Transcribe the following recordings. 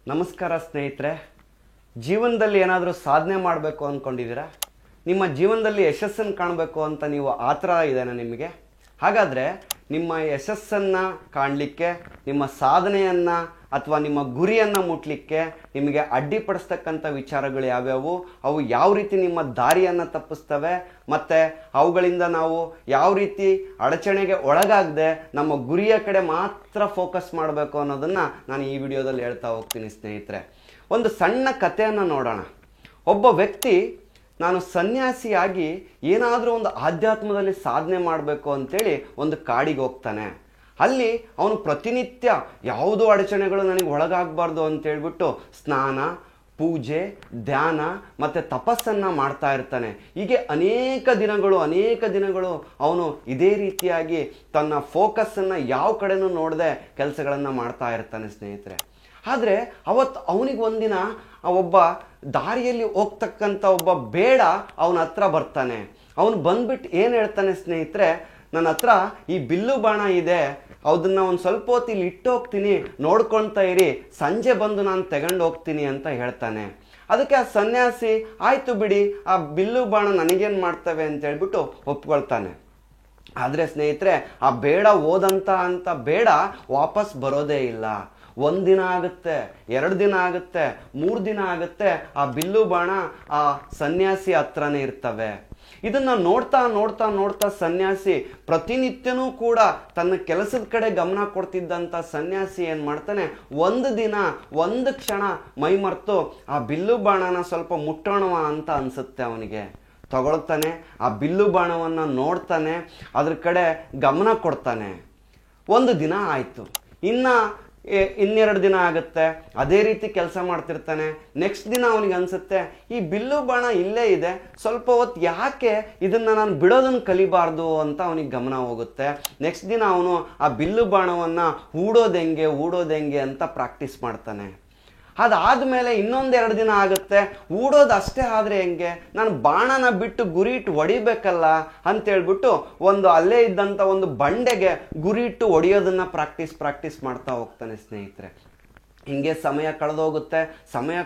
ನಮಸ್ಕಾರ ಸ್ನೇಹಿತರೆ. ಜೀವನದಲ್ಲಿ ಏನಾದರೂ ಸಾಧನೆ ಮಾಡಬೇಕು ಅಂದ್ಕೊಂಡಿದ್ದೀರಾ? ನಿಮ್ಮ ಜೀವನದಲ್ಲಿ ಯಶಸ್ಸನ್ನು ಕಾಣಬೇಕು ಅಂತ ನೀವು ಆತರ ಇದೆನಾ ನಿಮಗೆ? ಹಾಗಾದರೆ ನಿಮ್ಮ ಯಶಸ್ಸನ್ನು ಕಾಣಲಿಕ್ಕೆ, ನಿಮ್ಮ ಸಾಧನೆಯನ್ನು ಅಥವಾ ನಿಮ್ಮ ಗುರಿಯನ್ನು ಮುಟ್ಟಲಿಕ್ಕೆ ನಿಮಗೆ ಅಡ್ಡಿಪಡಿಸ್ತಕ್ಕಂಥ ವಿಚಾರಗಳು ಯಾವ್ಯಾವು, ಅವು ಯಾವ ರೀತಿ ನಿಮ್ಮ ದಾರಿಯನ್ನು ತಪ್ಪಿಸ್ತವೆ, ಮತ್ತು ಅವುಗಳಿಂದ ನಾವು ಯಾವ ರೀತಿ ಅಡಚಣೆಗೆ ಒಳಗಾಗದೆ ನಮ್ಮ ಗುರಿಯ ಕಡೆ ಮಾತ್ರ ಫೋಕಸ್ ಮಾಡಬೇಕು ಅನ್ನೋದನ್ನು ನಾನು ಈ ವಿಡಿಯೋದಲ್ಲಿ ಹೇಳ್ತಾ ಹೋಗ್ತೀನಿ ಸ್ನೇಹಿತರೆ. ಒಂದು ಸಣ್ಣ ಕಥೆಯನ್ನು ನೋಡೋಣ. ಒಬ್ಬ ವ್ಯಕ್ತಿ ನಾನು ಸನ್ಯಾಸಿಯಾಗಿ ಏನಾದರೂ ಒಂದು ಆಧ್ಯಾತ್ಮದಲ್ಲಿ ಸಾಧನೆ ಮಾಡಬೇಕು ಅಂತೇಳಿ ಒಂದು ಕಾಡಿಗೆ ಹೋಗ್ತಾನೆ. ಅಲ್ಲಿ ಅವನು ಪ್ರತಿನಿತ್ಯ ಯಾವುದೋ ಅಡಚಣೆಗಳು ನನಗೆ ಒಳಗಾಗಬಾರ್ದು ಅಂತೇಳ್ಬಿಟ್ಟು ಸ್ನಾನ, ಪೂಜೆ, ಧ್ಯಾನ ಮತ್ತು ತಪಸ್ಸನ್ನು ಮಾಡ್ತಾ ಇರ್ತಾನೆ. ಹೀಗೆ ಅನೇಕ ದಿನಗಳು ಅವನು ಇದೇ ರೀತಿಯಾಗಿ ತನ್ನ ಫೋಕಸ್ಸನ್ನು ಯಾವ ಕಡೆನೂ ನೋಡದೆ ಕೆಲಸಗಳನ್ನು ಮಾಡ್ತಾ ಇರ್ತಾನೆ ಸ್ನೇಹಿತರೆ. ಆದರೆ ಅವತ್ತು ಅವನಿಗೆ ಒಂದಿನ ಒಬ್ಬ ದಾರಿಯಲ್ಲಿ ಹೋಗ್ತಕ್ಕಂಥ ಒಬ್ಬ ಬೇಡ ಅವನ ಹತ್ರ ಬರ್ತಾನೆ. ಅವನು ಬಂದ್ಬಿಟ್ಟು ಏನು ಹೇಳ್ತಾನೆ ಸ್ನೇಹಿತರೆ, ನನ್ನ ಹತ್ರ ಈ ಬಿಲ್ಲು ಬಾಣ ಇದೆ, ಅದನ್ನು ಒಂದು ಸ್ವಲ್ಪ ಹೊತ್ತು ಇಲ್ಲಿ ಇಟ್ಟು ಹೋಗ್ತೀನಿ, ನೋಡ್ಕೊಳ್ತಾ ಇರಿ, ಸಂಜೆ ಬಂದು ನಾನು ತಗೊಂಡು ಹೋಗ್ತೀನಿ ಅಂತ ಹೇಳ್ತಾನೆ. ಅದಕ್ಕೆ ಆ ಸನ್ಯಾಸಿ ಆಯಿತು ಬಿಡಿ, ಆ ಬಿಲ್ಲು ಬಾಣ ನನಗೇನು ಮಾಡ್ತವೆ ಅಂತ ಹೇಳ್ಬಿಟ್ಟು ಒಪ್ಕೊಳ್ತಾನೆ. ಆದರೆ ಸ್ನೇಹಿತರೆ, ಆ ಬೇಡ ಹೋದಂತ ಬೇಡ ವಾಪಸ್ ಬರೋದೇ ಇಲ್ಲ. 1 ದಿನ ಆಗುತ್ತೆ, 2 ದಿನ ಆಗುತ್ತೆ, 3 ದಿನ ಆಗುತ್ತೆ, ಆ ಬಿಲ್ಲು ಬಾಣ ಆ ಸನ್ಯಾಸಿ ಹತ್ರನೇ ಇರ್ತವೆ. ಇದನ್ನು ನೋಡ್ತಾ ಸನ್ಯಾಸಿ ಪ್ರತಿನಿತ್ಯನೂ ಕೂಡ ತನ್ನ ಕೆಲಸದ ಕಡೆ ಗಮನ ಕೊಡ್ತಿದ್ದಂಥ ಸನ್ಯಾಸಿ ಏನು ಮಾಡ್ತಾನೆ, ಒಂದು ದಿನ ಒಂದು ಕ್ಷಣ ಮೈಮರೆತು ಆ ಬಿಲ್ಲು ಬಾಣನ ಸ್ವಲ್ಪ ಮುಟ್ಟೋಣವ ಅಂತ ಅನಿಸುತ್ತೆ ಅವನಿಗೆ. ತಗೊಳ್ತಾನೆ, ಆ ಬಿಲ್ಲು ಬಾಣವನ್ನು ನೋಡ್ತಾನೆ, ಅದ್ರ ಕಡೆ ಗಮನ ಕೊಡ್ತಾನೆ. 1 ದಿನ ಆಯಿತು, ಇನ್ನೆರಡು ದಿನ ಆಗುತ್ತೆ, ಅದೇ ರೀತಿ ಕೆಲಸ ಮಾಡ್ತಿರ್ತಾನೆ. ನೆಕ್ಸ್ಟ್ ದಿನ ಅವನಿಗೆ ಅನಿಸುತ್ತೆ, ಈ ಬಿಲ್ಲು ಬಾಣ ಇಲ್ಲೇ ಇದೆ, ಸ್ವಲ್ಪ ಹೊತ್ತು ಯಾಕೆ ಇದನ್ನು ನಾನು ಬಿಡೋದನ್ನು ಕಲಿಬಾರ್ದು ಅಂತ ಅವನಿಗೆ ಗಮನ ಹೋಗುತ್ತೆ. ನೆಕ್ಸ್ಟ್ ದಿನ ಅವನು ಆ ಬಿಲ್ಲು ಬಾಣವನ್ನು ಹೂಡೋದೆಂಗೆ ಅಂತ ಪ್ರಾಕ್ಟೀಸ್ ಮಾಡ್ತಾನೆ. ಅದಾದಮೇಲೆ 1-2 ದಿನ ಆಗುತ್ತೆ, ಹೂಡೋದು ಅಷ್ಟೇ ಆದರೆ ಹೆಂಗೆ, ನಾನು ಬಾಣನ ಬಿಟ್ಟು ಗುರಿ ಇಟ್ಟು ಹೊಡಿಬೇಕಲ್ಲ ಅಂತೇಳ್ಬಿಟ್ಟು ಅಲ್ಲೇ ಇದ್ದಂಥ ಒಂದು ಬಂಡೆಗೆ ಗುರಿ ಇಟ್ಟು ಹೊಡೆಯೋದನ್ನು ಪ್ರಾಕ್ಟೀಸ್ ಮಾಡ್ತಾ ಹೋಗ್ತಾನೆ ಸ್ನೇಹಿತರೆ. ಹಿಂಗೆ ಸಮಯ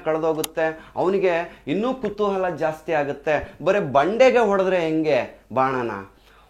ಕಳೆದೋಗುತ್ತೆ. ಅವನಿಗೆ ಇನ್ನೂ ಕುತೂಹಲ ಜಾಸ್ತಿ ಆಗುತ್ತೆ. ಬರೀ ಬಂಡೆಗೆ ಹೊಡೆದ್ರೆ ಹೆಂಗೆ ಬಾಣನ,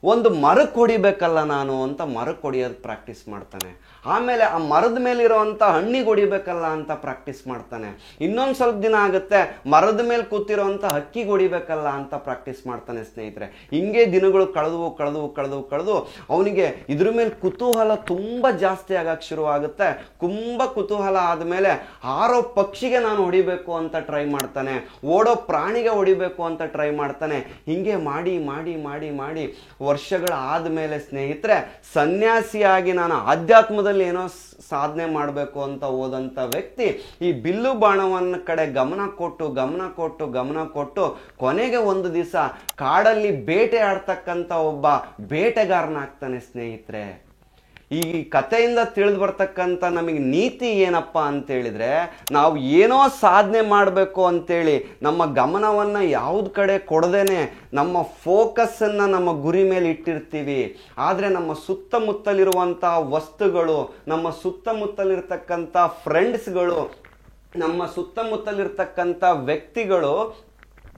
ಒಂದು ಮರಕ್ಕೆ ಹೊಡಿಬೇಕಲ್ಲ ನಾನು ಅಂತ ಮರಕ್ಕೆ ಹೊಡಿಯೋದು ಪ್ರಾಕ್ಟೀಸ್ ಮಾಡ್ತಾನೆ. ಆಮೇಲೆ ಆ ಮರದ ಮೇಲಿರೋವಂಥ ಹಣ್ಣಿಗೆ ಹೊಡಿಬೇಕಲ್ಲ ಅಂತ ಪ್ರಾಕ್ಟೀಸ್ ಮಾಡ್ತಾನೆ. ಇನ್ನೊಂದು ಸ್ವಲ್ಪ ದಿನ ಆಗುತ್ತೆ, ಮರದ ಮೇಲೆ ಕೂತಿರೋವಂಥ ಹಕ್ಕಿಗೆ ಹೊಡಿಬೇಕಲ್ಲ ಅಂತ ಪ್ರಾಕ್ಟೀಸ್ ಮಾಡ್ತಾನೆ ಸ್ನೇಹಿತರೆ. ಹಿಂಗೆ ದಿನಗಳು ಕಳೆದು ಅವನಿಗೆ ಇದ್ರ ಮೇಲೆ ಕುತೂಹಲ ತುಂಬ ಜಾಸ್ತಿ ಆಗಕ್ಕೆ ಶುರುವಾಗುತ್ತೆ. ತುಂಬ ಕುತೂಹಲ ಆದಮೇಲೆ ಹಾರೋ ಪಕ್ಷಿಗೆ ನಾನು ಹೊಡಿಬೇಕು ಅಂತ ಟ್ರೈ ಮಾಡ್ತಾನೆ, ಓಡೋ ಪ್ರಾಣಿಗೆ ಹೊಡಿಬೇಕು ಅಂತ ಟ್ರೈ ಮಾಡ್ತಾನೆ. ಹಿಂಗೆ ಮಾಡಿ ವರ್ಷಗಳ ಆದಮೇಲೆ ಸ್ನೇಹಿತರೆ, ಸನ್ಯಾಸಿಯಾಗಿ ನಾನು ಆಧ್ಯಾತ್ಮದಲ್ಲಿ ಏನೋ ಸಾಧನೆ ಮಾಡಬೇಕು ಅಂತ ಹೋದಂಥ ವ್ಯಕ್ತಿ ಈ ಬಿಲ್ಲು ಬಾಣವನ್ನ ಕಡೆ ಗಮನ ಕೊಟ್ಟು ಕೊನೆಗೆ ಒಂದು ದಿವಸ ಕಾಡಲ್ಲಿ ಬೇಟೆ ಆಡ್ತಕ್ಕಂಥ ಒಬ್ಬ ಬೇಟೆಗಾರನಾಗ್ತಾನೆ ಸ್ನೇಹಿತರೆ. ಈ ಕಥೆಯಿಂದ ತಿಳಿದು ಬರ್ತಕ್ಕಂಥ ನಮಗೆ ನೀತಿ ಏನಪ್ಪ ಅಂತೇಳಿದರೆ, ನಾವು ಏನೋ ಸಾಧನೆ ಮಾಡಬೇಕು ಅಂತೇಳಿ ನಮ್ಮ ಗಮನವನ್ನು ಯಾವ್ದು ಕಡೆ ಕೊಡದೇನೆ ನಮ್ಮ ಫೋಕಸ್ಸನ್ನು ನಮ್ಮ ಗುರಿ ಮೇಲೆ ಇಟ್ಟಿರ್ತೀವಿ. ಆದರೆ ನಮ್ಮ ಸುತ್ತಮುತ್ತಲಿರುವಂಥ ವಸ್ತುಗಳು, ನಮ್ಮ ಸುತ್ತಮುತ್ತಲಿರ್ತಕ್ಕಂಥ ಫ್ರೆಂಡ್ಸ್ಗಳು, ನಮ್ಮ ಸುತ್ತಮುತ್ತಲಿರ್ತಕ್ಕಂಥ ವ್ಯಕ್ತಿಗಳು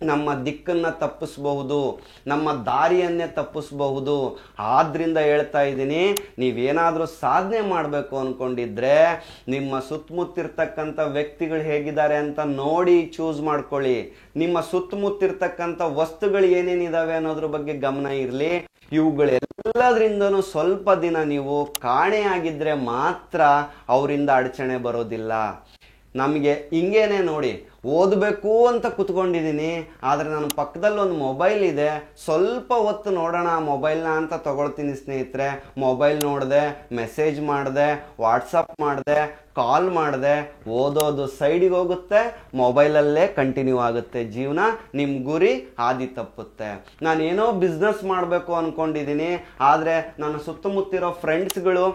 ನಮ್ಮ ದಿಕ್ಕನ್ನು ತಪ್ಪಿಸಬಹುದು, ನಮ್ಮ ದಾರಿಯನ್ನೇ ತಪ್ಪಿಸಬಹುದು. ಆದ್ರಿಂದ ಹೇಳ್ತಾ ಇದ್ದೀನಿ, ನೀವೇನಾದರೂ ಸಾಧನೆ ಮಾಡಬೇಕು ಅಂದ್ಕೊಂಡಿದ್ರೆ ನಿಮ್ಮ ಸುತ್ತಮುತ್ತಿರ್ತಕ್ಕಂಥ ವ್ಯಕ್ತಿಗಳು ಹೇಗಿದ್ದಾರೆ ಅಂತ ನೋಡಿ ಚೂಸ್ ಮಾಡ್ಕೊಳ್ಳಿ. ನಿಮ್ಮ ಸುತ್ತಮುತ್ತಿರ್ತಕ್ಕಂಥ ವಸ್ತುಗಳು ಏನೇನಿದಾವೆ ಅನ್ನೋದ್ರ ಬಗ್ಗೆ ಗಮನ ಇರಲಿ. ಇವುಗಳೆಲ್ಲದ್ರಿಂದನೂ ಸ್ವಲ್ಪ ದಿನ ನೀವು ಕಾಣೆಯಾಗಿದ್ರೆ ಮಾತ್ರ ಅವರಿಂದ ಅಡಚಣೆ ಬರೋದಿಲ್ಲ. ನಮಗೆ ಹಿಂಗೇನೆ ನೋಡಿ, ಓದಬೇಕು ಅಂತ ಕುತ್ಕೊಂಡಿದ್ದೀನಿ, ಆದರೆ ನನ್ನ ಪಕ್ಕದಲ್ಲಿ ಒಂದು ಮೊಬೈಲ್ ಇದೆ, ಸ್ವಲ್ಪ ಹೊತ್ತು ನೋಡೋಣ ಆ ಮೊಬೈಲ್ನ ಅಂತ ತಗೊಳ್ತೀನಿ ಸ್ನೇಹಿತರೆ. ಮೊಬೈಲ್ ನೋಡಿದೆ, ಮೆಸೇಜ್ ಮಾಡಿದೆ, ವಾಟ್ಸಪ್ ಮಾಡಿದೆ, ಕಾಲ್ ಮಾಡಿದೆ, ಓದೋದು ಸೈಡಿಗೆ ಹೋಗುತ್ತೆ, ಮೊಬೈಲಲ್ಲೇ ಕಂಟಿನ್ಯೂ ಆಗುತ್ತೆ ಜೀವನ. ನಿಮ್ಮ ಗುರಿ ಹಾದಿ ತಪ್ಪುತ್ತೆ. ನಾನೇನೋ ಬಿಸ್ನೆಸ್ ಮಾಡಬೇಕು ಅಂದ್ಕೊಂಡಿದ್ದೀನಿ, ಆದರೆ ನನ್ನ ಸುತ್ತಮುತ್ತಿರೋ ಫ್ರೆಂಡ್ಸ್ಗಳು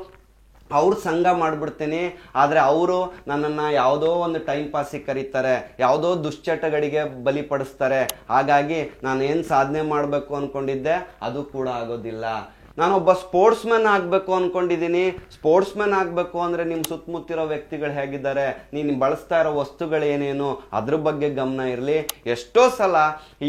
ಅವ್ರ ಸಂಘ ಮಾಡಿಬಿಡ್ತೀನಿ, ಆದರೆ ಅವರು ನನ್ನನ್ನು ಯಾವುದೋ ಒಂದು ಟೈಮ್ ಪಾಸಿಗೆ ಕರೀತಾರೆ, ಯಾವುದೋ ದುಶ್ಚಟಗಳಿಗೆ ಬಲಿಪಡಿಸ್ತಾರೆ. ಹಾಗಾಗಿ ನಾನು ಏನು ಸಾಧನೆ ಮಾಡಬೇಕು ಅಂದ್ಕೊಂಡಿದ್ದೆ ಅದು ಕೂಡ ಆಗೋದಿಲ್ಲ. ನಾನೊಬ್ಬ ಸ್ಪೋರ್ಟ್ಸ್ಮನ್ ಆಗಬೇಕು ಅಂದ್ಕೊಂಡಿದ್ದೀನಿ. ಸ್ಪೋರ್ಟ್ಸ್ಮನ್ ಆಗಬೇಕು ಅಂದರೆ ನಿಮ್ಮ ಸುತ್ತಮುತ್ತಿರೋ ವ್ಯಕ್ತಿಗಳು ಹೇಗಿದ್ದಾರೆ, ನೀನು ಬಳಸ್ತಾ ಇರೋ ವಸ್ತುಗಳೇನೇನು ಅದ್ರ ಬಗ್ಗೆ ಗಮನ ಇರಲಿ. ಎಷ್ಟೋ ಸಲ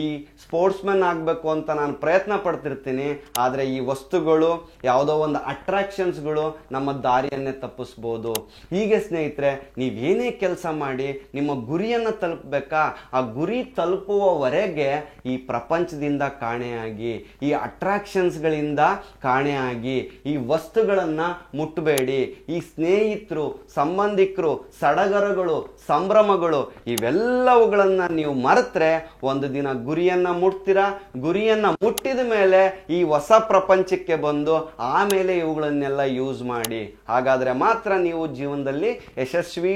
ಈ ಸ್ಪೋರ್ಟ್ಸ್ಮನ್ ಆಗಬೇಕು ಅಂತ ನಾನು ಪ್ರಯತ್ನ ಪಡ್ತಿರ್ತೀನಿ, ಆದರೆ ಈ ವಸ್ತುಗಳು ಯಾವುದೋ ಒಂದು ಅಟ್ರಾಕ್ಷನ್ಸ್ಗಳು ನಮ್ಮ ದಾರಿಯನ್ನೇ ತಪ್ಪಿಸ್ಬೋದು. ಹೀಗೆ ಸ್ನೇಹಿತರೆ, ನೀವೇನೇ ಕೆಲಸ ಮಾಡಿ ನಿಮ್ಮ ಗುರಿಯನ್ನು ತಲುಪಬೇಕಾ, ಆ ಗುರಿ ತಲುಪುವವರೆಗೆ ಈ ಪ್ರಪಂಚದಿಂದ ಕಾಣೆಯಾಗಿ, ಈ ಅಟ್ರಾಕ್ಷನ್ಸ್ಗಳಿಂದ ಕಾಣೆಯಾಗಿ, ಈ ವಸ್ತುಗಳನ್ನು ಮುಟ್ಟಬೇಡಿ. ಈ ಸ್ನೇಹಿತರು, ಸಂಬಂಧಿಕರು, ಸಡಗರಗಳು, ಸಂಭ್ರಮಗಳು ಇವೆಲ್ಲವುಗಳನ್ನು ನೀವು ಮರೆತರೆ ಒಂದು ದಿನ ಗುರಿಯನ್ನು ಮುಟ್ತೀರಾ. ಗುರಿಯನ್ನು ಮುಟ್ಟಿದ ಮೇಲೆ ಈ ಹೊಸ ಪ್ರಪಂಚಕ್ಕೆ ಬಂದು ಆಮೇಲೆ ಇವುಗಳನ್ನೆಲ್ಲ ಯೂಸ್ ಮಾಡಿ. ಹಾಗಾದರೆ ಮಾತ್ರ ನೀವು ಜೀವನದಲ್ಲಿ ಯಶಸ್ವಿ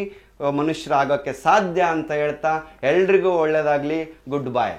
ಮನುಷ್ಯರಾಗೋಕ್ಕೆ ಸಾಧ್ಯ ಅಂತ ಹೇಳ್ತಾ ಎಲ್ರಿಗೂ ಒಳ್ಳೆಯದಾಗಲಿ. ಗುಡ್ ಬಾಯ್.